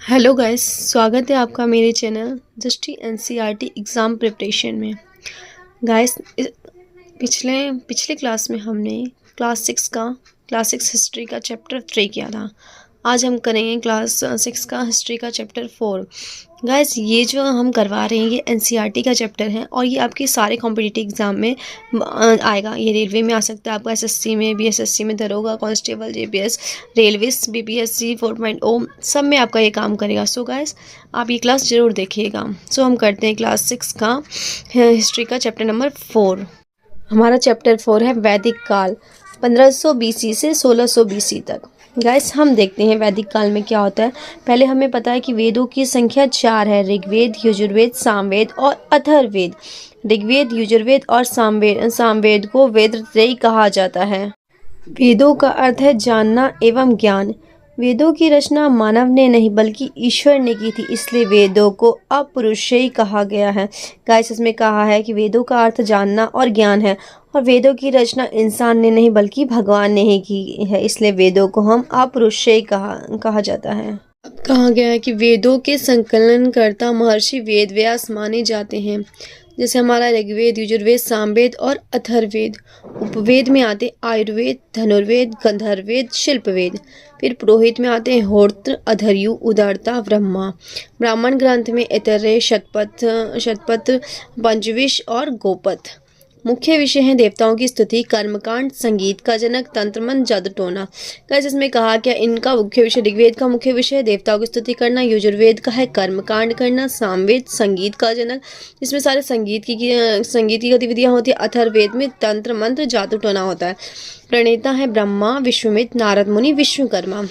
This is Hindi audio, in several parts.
हेलो गाइस, स्वागत है आपका मेरे चैनल जस्टी एनसीईआरटी एग्ज़ाम प्रिपरेशन में। गाइस, पिछले पिछले क्लास में हमने क्लास सिक्स हिस्ट्री का चैप्टर 3 किया था। आज हम करेंगे क्लास 6 का हिस्ट्री का चैप्टर 4। गाइस, ये जो हम करवा रहे हैं ये एनसीईआरटी का चैप्टर है और ये आपके सारे कॉम्पिटिटिव एग्ज़ाम में आएगा। ये रेलवे में आ सकता है, आपका एसएससी में, बीएसएससी में, दरोगा, कांस्टेबल, जेपीएस, रेलवेज, बीपीएससी 4.0 सब में आपका ये काम करेगा। सो गाइस, आप ये क्लास ज़रूर देखिएगा। सो हम करते हैं क्लास 6 का हिस्ट्री का चैप्टर नंबर 4। हमारा चैप्टर 4 है वैदिक काल, 1500 बीसी से 1600 बीसी तक। गाइस, हम देखते हैं वैदिक काल में क्या होता है। पहले हमें पता है कि वेदों की संख्या 4 है: ऋग्वेद, यजुर्वेद, सामवेद और अथर्ववेद। ऋग्वेद, यजुर्वेद और सामवेद को वेद त्रयी कहा जाता है। वेदों का अर्थ है जानना एवं ज्ञान। वेदों की रचना मानव ने नहीं बल्कि ईश्वर ने की थी, इसलिए वेदों को अपौरुषेय कहा गया है। गाइस, इसमें कहा है कि वेदों का अर्थ जानना और ज्ञान है और वेदों की रचना इंसान ने नहीं बल्कि भगवान ने ही की है, इसलिए वेदों को हम अपौरुषेय कहा जाता है। अब कहा गया है कि वेदों के संकलनकर्ता महर्षि वेद व्यास माने जाते हैं। जैसे हमारा ऋग्वेद, यजुर्वेद, सामवेद और अथर्ववेद। उपवेद में आते आयुर्वेद, धनुर्वेद, गंधर्ववेद, शिल्पवेद। फिर पुरोहित में आते हैं होत्र, अधर्यु, उदारता, ब्रह्मा। ब्राह्मण ग्रंथ में ऐतरेय, शतपथ, पंचविश और गोपथ। मुख्य विषय हैं देवताओं की स्तुति, कर्मकांड, संगीत का जनक, तंत्र मंत्र, जादू टोना। गाइस, इसमें कहा क्या इनका मुख्य विषय, ऋग्वेद का मुख्य विषय है देवताओं की स्तुति करना, यजुर्वेद का है कर्मकांड करना, सामवेद संगीत का जनक, इसमें सारे संगीत की गतिविधियां होती है। अथर्ववेद में तंत्र मंत्र, जादू टोना होता है। प्रणेता है ब्रह्मा, विश्वामित्र, नारद मुनि, विश्वकर्मा।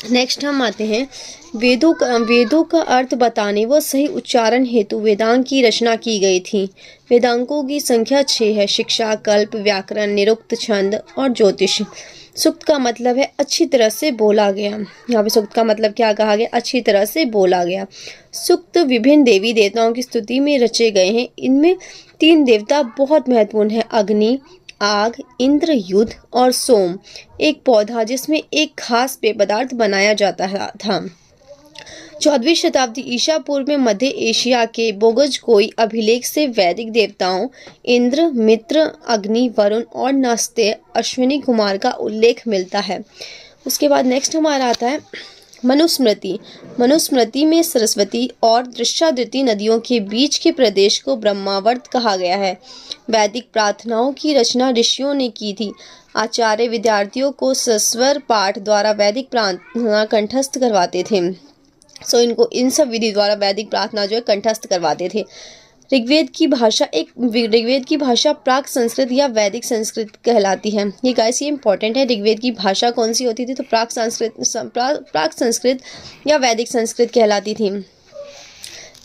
नेक्स्ट हम आते हैं वेदों का अर्थ बताने व सही उच्चारण हेतु वेदांग की रचना की गई थी। वेदांगों की संख्या 6 है: शिक्षा, कल्प, व्याकरण, निरुक्त, छंद और ज्योतिष। सूक्त का मतलब है अच्छी तरह से बोला गया। यहाँ पे सूक्त का मतलब क्या कहा गया? अच्छी तरह से बोला गया। सूक्त विभिन्न देवी देवताओं की स्तुति में रचे गए हैं। इनमें 3 देवता बहुत महत्वपूर्ण है: अग्नि, आग, इंद्र, युद्ध और सोम, एक पौधा जिसमें एक खास पेय पदार्थ बनाया जाता था। 14वीं शताब्दी ईसा पूर्व में मध्य एशिया के बोगजकोई अभिलेख से वैदिक देवताओं इंद्र, मित्र, अग्नि, वरुण और नस्त्य अश्विनी कुमार का उल्लेख मिलता है। उसके बाद नेक्स्ट हमारा आता है मनुस्मृति। मनुस्मृति में सरस्वती और दृश्यादिति नदियों के बीच के प्रदेश को ब्रह्मावर्त कहा गया है। वैदिक प्रार्थनाओं की रचना ऋषियों ने की थी। आचार्य विद्यार्थियों को सस्वर पाठ द्वारा वैदिक प्रार्थना कंठस्थ करवाते थे। इनको इन सब विधि द्वारा वैदिक प्रार्थना जो है कंठस्थ करवाते थे। ऋग्वेद की भाषा प्राक संस्कृत या वैदिक संस्कृत कहलाती है। ये गाइस, ये इंपॉर्टेंट है। ऋग्वेद की भाषा कौन सी होती थी? तो प्राक संस्कृत या वैदिक संस्कृत कहलाती थी।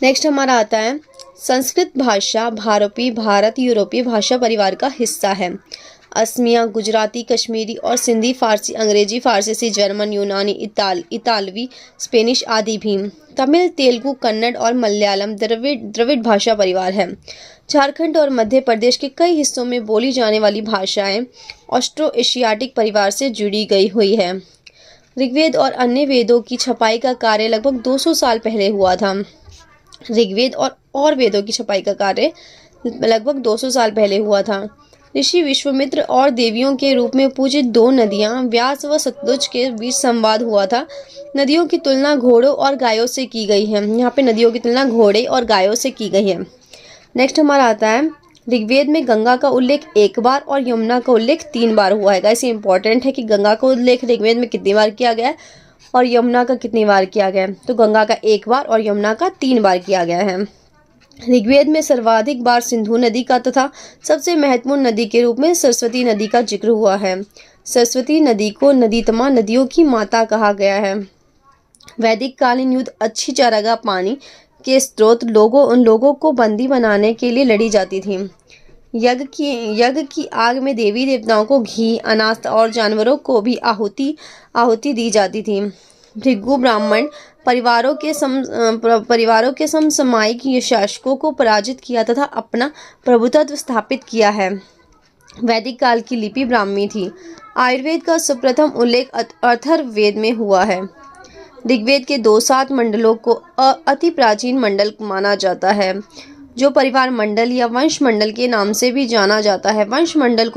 नेक्स्ट हमारा आता है संस्कृत भाषा भारत यूरोपीय भाषा परिवार का हिस्सा है। असमिया, गुजराती, कश्मीरी और सिंधी, फारसी, अंग्रेजी, फारसी, जर्मन, यूनानी, इतालवी, स्पेनिश आदि भी। तमिल, तेलुगु, कन्नड़ और मलयालम द्रविड़ भाषा परिवार है। झारखंड और मध्य प्रदेश के कई हिस्सों में बोली जाने वाली भाषाएं ऑस्ट्रो एशियाटिक परिवार से जुड़ी गई हुई है। ऋग्वेद और अन्य वेदों की छपाई का कार्य लगभग 200 साल पहले हुआ था। ऋग्वेद और वेदों की छपाई का कार्य लगभग 200 साल पहले हुआ था। ऋषि विश्वामित्र और देवियों के रूप में पूजित 2 नदियां व्यास व सतलुज के बीच संवाद हुआ था। नदियों की तुलना घोड़ों और गायों से की गई है। यहाँ पे नदियों की तुलना घोड़े और गायों से की गई है। नेक्स्ट हमारा आता है ऋग्वेद में गंगा का उल्लेख 1 बार और यमुना का उल्लेख 3 बार हुआ है। ऐसे इंपॉर्टेंट है कि गंगा का उल्लेख ऋग्वेद में कितनी बार किया गया है और यमुना का कितनी बार किया गया है। तो गंगा का 1 बार और यमुना का 3 बार किया गया है। ऋग्वेद में सर्वाधिक बार सिंधु नदी का तथा सबसे महत्वपूर्ण नदी के रूप में सरस्वती नदी का जिक्र हुआ है। सरस्वती नदी को नदीतमा नदियों की माता कहा गया है। वैदिक कालीन युद्ध अच्छी चारागाह पानी के स्रोत लोगों को बंदी बनाने के लिए लड़ी जाती थी। यज्ञ की आग में देवी देवताओं को घी, अनाज और जानवरों को भी आहुति दी जाती थी। भृगु ब्राह्मण परिवारों के समसामयिक शासकों को पराजित किया तथा अपना प्रभुत्व स्थापित किया है। वैदिक काल की लिपि ब्राह्मी थी। आयुर्वेद का सर्वप्रथम उल्लेख अथर्ववेद में हुआ है। ऋग्वेद के 2-7 मंडलों को अति प्राचीन मंडल माना जाता है, जो परिवार मंडल या वंश मंडल के नाम से भी जाना जाता है। वंश मंडल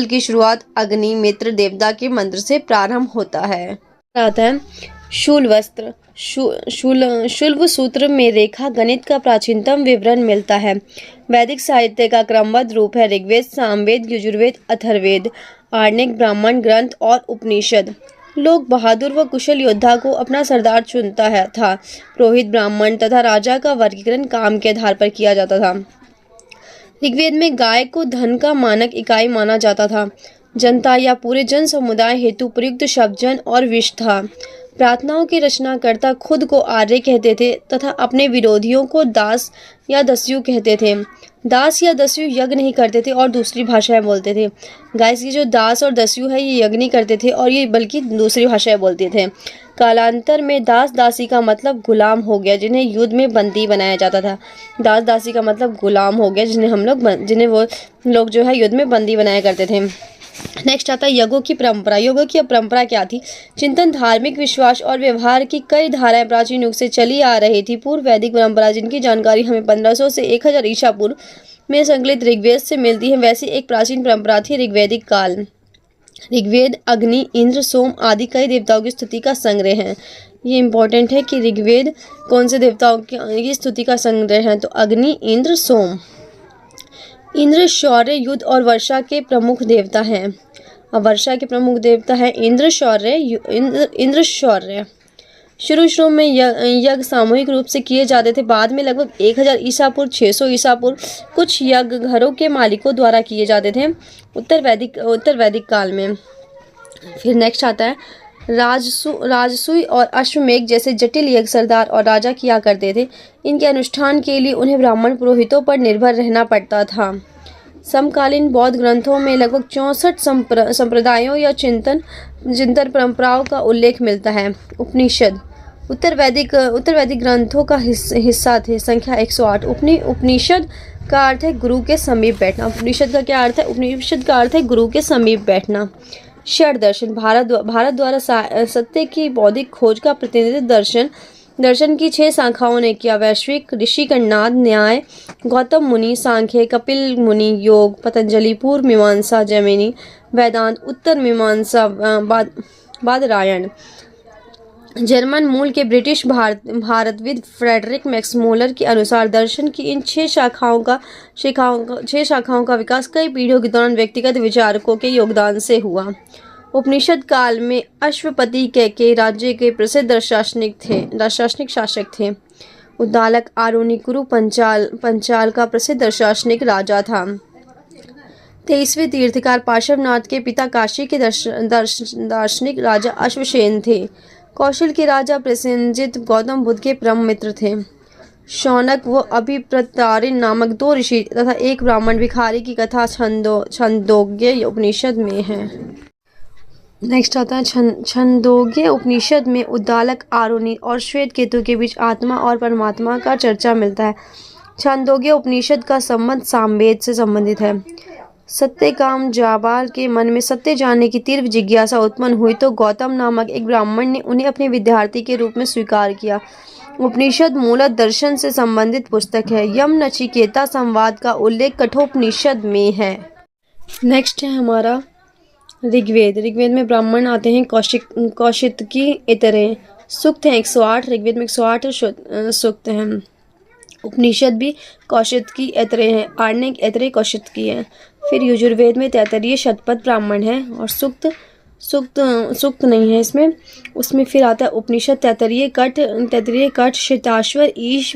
की शुरुआत अग्नि मित्र देवता के मंत्र से प्रारंभ होता है। आता है शूल वस्त्र। शुल्ब सूत्र में रेखा गणित का प्राचीनतम विवरण मिलता है। वैदिक साहित्य का क्रमबद्ध रूप है ऋग्वेद, सामवेद, यजुर्वेद, अथर्ववेद, आर्णिक, ब्राह्मण ग्रंथ और उपनिषद। लोग बहादुर व कुशल योद्धा को अपना सरदार चुनता था। पुरोहित, ब्राह्मण तथा राजा का वर्गीकरण काम के आधार पर किया जाता था। ऋग्वेद में गाय को धन का मानक इकाई माना जाता था। जनता या पूरे जन समुदाय हेतु प्रयुक्त शब्द जन और विष था। प्रार्थनाओं के रचनाकर्ता खुद को आर्य कहते थे तथा अपने विरोधियों को दास या दस्यु कहते थे। दास या दस्यु यज्ञ नहीं करते थे और दूसरी भाषाएं बोलते थे। गाइस, ये जो दास और दस्यु है ये यज्ञ नहीं करते थे और ये बल्कि दूसरी भाषाएं बोलते थे। कालांतर में दास दासी का मतलब गुलाम हो गया, जिन्हें युद्ध में बंदी बनाया जाता था। दास दासी का मतलब गुलाम हो गया, जिन्हें वो लोग जो है युद्ध में बंदी बनाया करते थे। नेक्स्ट आता है यज्ञों की परंपरा। यज्ञों की परंपरा क्या थी? चिंतन, धार्मिक विश्वास और व्यवहार की कई धाराएं प्राचीन युग से चली आ रही थी। पूर्व वैदिक परंपरा, जिनकी जानकारी हमें 1500 से 1000 ईसा पूर्व में संकलित ऋग्वेद से मिलती है, वैसी एक प्राचीन परंपरा थी ऋग्वैदिक काल। ऋग्वेद अग्नि, इंद्र, सोम आदि कई देवताओं की स्तुति का संग्रह है। ये इंपॉर्टेंट है कि ऋग्वेद कौन से देवताओं की स्तुति का संग्रह है, तो अग्नि, इंद्र, सोम। इंद्र शौर्य, युद्ध और वर्षा के प्रमुख देवता हैं। अब वर्षा के प्रमुख देवता है इंद्र शौर्य। शुरू में यज्ञ सामूहिक रूप से किए जाते थे। बाद में लगभग 1000 ईसा पूर्व, 600 ईसा पूर्व कुछ यज्ञ घरों के मालिकों द्वारा किए जाते थे उत्तर वैदिक काल में। फिर नेक्स्ट आता है राजसूय और अश्वमेध जैसे जटिल यज्ञ सरदार और राजा किया करते थे। इनके अनुष्ठान के लिए उन्हें ब्राह्मण पुरोहितों पर निर्भर रहना पड़ता था। समकालीन बौद्ध ग्रंथों में लगभग 64 संप्रदायों या चिंतन परंपराओं का उल्लेख मिलता है। उपनिषद उत्तर वैदिक ग्रंथों का हिस्सा थे। संख्या 108। उपनिषद का अर्थ है गुरु के समीप बैठना। उपनिषद का क्या अर्थ है? उपनिषद का अर्थ है गुरु के समीप बैठना। षड दर्शन भारत द्वारा सत्य की बौद्धिक खोज का प्रतिनिधित्व दर्शन की 6 शाखाओं ने किया। वैश्विक, ऋषि कण्णाद, न्याय, गौतम मुनि, सांख्य, कपिल मुनि, योग, पतंजलि, पूर्व मीमांसा, जैमिनी, वेदांत, उत्तर मीमांसा, बादरायण। जर्मन मूल के ब्रिटिश भारतविद फ्रेडरिक मैक्समूलर के अनुसार दर्शन की इन 6 शाखाओं का विकास कई पीढ़ियों के दौरान व्यक्तिगत विचारकों के योगदान से हुआ। उपनिषद काल में अश्वपति के राज्य के प्रसिद्ध दार्शनिक शासक थे। उद्दालक आरुणिकुरु पंचाल का प्रसिद्ध दार्शनिक राजा था। 23वें तीर्थकार पार्श्वनाथ के पिता काशी के दार्शनिक राजा अश्वसेन थे। कौशल के राजा प्रसेनजित गौतम बुद्ध के परम मित्र थे। शौनक व अभिप्रतारिण नामक 2 ऋषि तथा एक ब्राह्मण भिखारी की कथा छंदोग्य उपनिषद में है। नेक्स्ट आता है छंदोग्य उपनिषद में उद्दालक, आरुणि और श्वेत केतु के बीच आत्मा और परमात्मा का चर्चा मिलता है। छंदोग्य उपनिषद का संबंध सामवेद से संबंधित है। सत्यकाम जाबाल के मन में सत्य जानने की तीव्र जिज्ञासा उत्पन्न हुई तो गौतम नामक एक ब्राह्मण ने उन्हें अपने विद्यार्थी के रूप में स्वीकार किया। उपनिषद मूलतः दर्शन से संबंधित पुस्तक है। यम नचिकेता संवाद का उल्लेख कठोपनिषद में है। नेक्स्ट है हमारा ऋग्वेद में ब्राह्मण आते हैं कौशितकी इतरे। सूक्त हैं 108। ऋग्वेद में 108 सूक्त हैं। उपनिषद भी कौशितकी ऐतरेय हैं। आर्णिक ऐतरेय कौशितकी है। फिर यजुर्वेद में तैत्तरीय शतपथ ब्राह्मण है और सूक्त नहीं है इसमें। उसमें फिर आता है उपनिषद तैत्तरीय कठ श्वेताश्वर ईश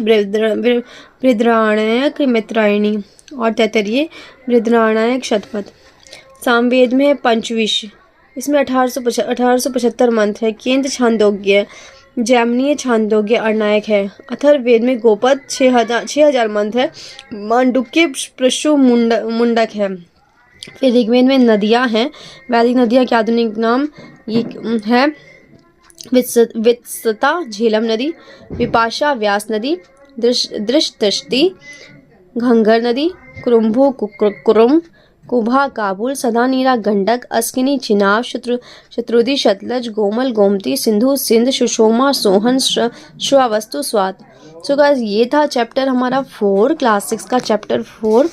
बृहद्रारण्यक मित्रायणी और तैत्तरीय बृहद्रारण्यक शतपथ। सामवेद में है पंचविश। इसमें 1875 मंत्र है। केंद्र छांदोग्य, जैमिनीय छांदोग्य अरणायक है। अथर्ववेद में गोपद 6000 मंत्र है। मांडुक्य प्रशु मुंडक है। फिर ऋग्वेद में नदियाँ हैं। वैदिक नदियाँ के आधुनिक नाम ये है वित्सता झेलम नदी, विपाशा व्यास नदी, दृष्टि घंगर नदी, कुरुम्भु कुरुम, कुभा, काबुल, सदा, नीरा, गंडक, अस्किनी, चिनाब, शत्रुधि, सतलज, गोमल, गोमती, सिंधु, सिंध, सुषमा, सोहन, श्रावस्तु, स्वात। सो गाइस ये था चैप्टर हमारा 4, क्लास 6 का चैप्टर 4,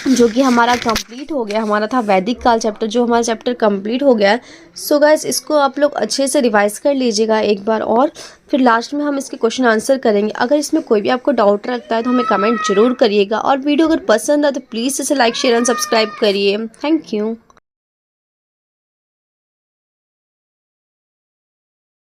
जो कि हमारा कंप्लीट हो गया। हमारा था वैदिक काल चैप्टर, जो हमारा चैप्टर कंप्लीट हो गया है। सो गाइस इसको आप लोग अच्छे से रिवाइज कर लीजिएगा एक बार, और फिर लास्ट में हम इसके क्वेश्चन आंसर करेंगे। अगर इसमें कोई भी आपको डाउट लगता है तो हमें कमेंट जरूर करिएगा, और वीडियो अगर पसंद आए तो प्लीज़ इसे लाइक, शेयर एंड सब्सक्राइब करिए। Thank you.